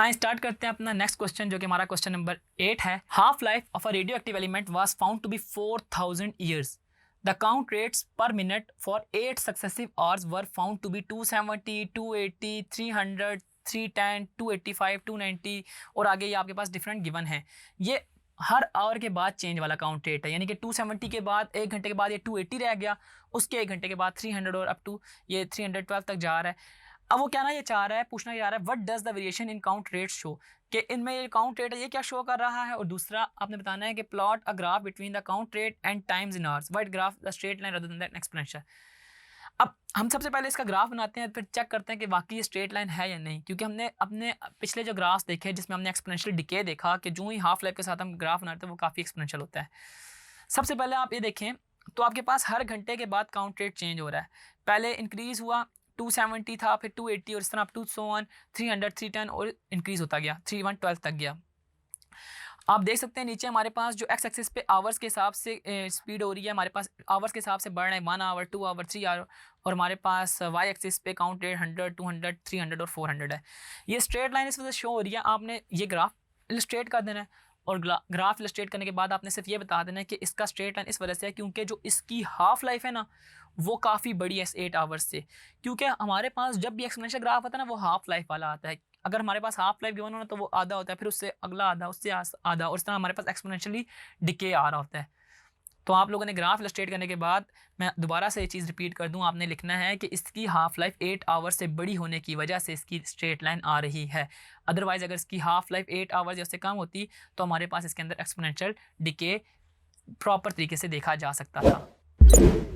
हाँ, स्टार्ट करते हैं अपना नेक्स्ट क्वेश्चन, जो कि हमारा क्वेश्चन नंबर 8 है। Half life of a radioactive element was found to be 4000 years. The count rates per minute for 8 successive hours were found to be 270, 280, 300, 310, 285, 290 और आगे ये आपके पास डिफरेंट गिवन है। ये हर आवर के बाद चेंज वाला काउंट रेट है, यानी कि 270 के बाद 1 घंटे के बाद ये 280 रह गया, उसके 1 घंटे के बाद 300 और अप टू ये 312 तक जा रहा है। अब वो क्या ना ये चाह रहा है, पूछना चाह रहा है what does the variation in count rate show, कि इनमें ये काउंट रेट है ये क्या शो कर रहा है। और दूसरा आपने बताना है कि plot a graph between the count rate and times in hours, what graph the straight line rather than the exponential. अब हम सबसे पहले इसका ग्राफ बनाते हैं, फिर चेक करते हैं कि वाकई ये स्ट्रेट लाइन है या नहीं, क्योंकि हमने अपने पिछले जो ग्राफ्स देखे जिसमें हमने एक्सपोनेंशियल डिके देखा कि जो ही हाफ लाइफ के साथ हम ग्राफ बनाते हैं वो काफ़ी एक्सपोनेंशियल होता है। सबसे पहले आप ये देखें तो आपके पास हर घंटे के बाद काउंट रेट चेंज हो रहा है। पहले इंक्रीज़ हुआ, 270 था, फिर 280 और इस तरह अप टू 300, 310 और इंक्रीज़ होता गया, 3112 तक गया। आप देख सकते हैं नीचे हमारे पास जो एक्स एक्सिस पे आवर्स के हिसाब से स्पीड हो रही है, हमारे पास आवर्स के हिसाब से बढ़ रहे हैं 1 आवर, 2 आवर, 3 आवर, और हमारे पास वाई एक्सिस पे काउंट रेट 100, 200, 300 और 400 है। ये स्ट्रेट लाइन इस वजह से शो हो रही है। आपने ये ग्राफ इलस्ट्रेट कर देना है और ग्राफ इलस्ट्रेट करने के बाद आपने सिर्फ ये बता देना है कि इसका स्ट्रेट लाइन इस वजह से है क्योंकि जो इसकी हाफ लाइफ है ना वो काफ़ी बड़ी है 8 आवर्स से, क्योंकि हमारे पास जब भी एक्सपोनेंशियल ग्राफ आता है ना वो हाफ लाइफ वाला आता है। अगर हमारे पास हाफ लाइफ गिवन हो ना तो वो आधा होता है, फिर उससे अगला आधा, उससे आधा, और इस तरह हमारे पास एक्सपोनेंशियली डिके आ रहा होता है। तो आप लोगों ने ग्राफ इलस्ट्रेट करने के बाद मैं दोबारा से ये चीज़ रिपीट कर दूं, आपने लिखना है कि इसकी हाफ लाइफ 8 आवर्स से बड़ी होने की वजह से इसकी स्ट्रेट लाइन आ रही है। अदरवाइज़ अगर इसकी हाफ लाइफ 8 आवर्स या उससे कम होती तो हमारे पास इसके अंदर एक्सपोनेंशियल डिके प्रॉपर तरीके से देखा जा सकता था।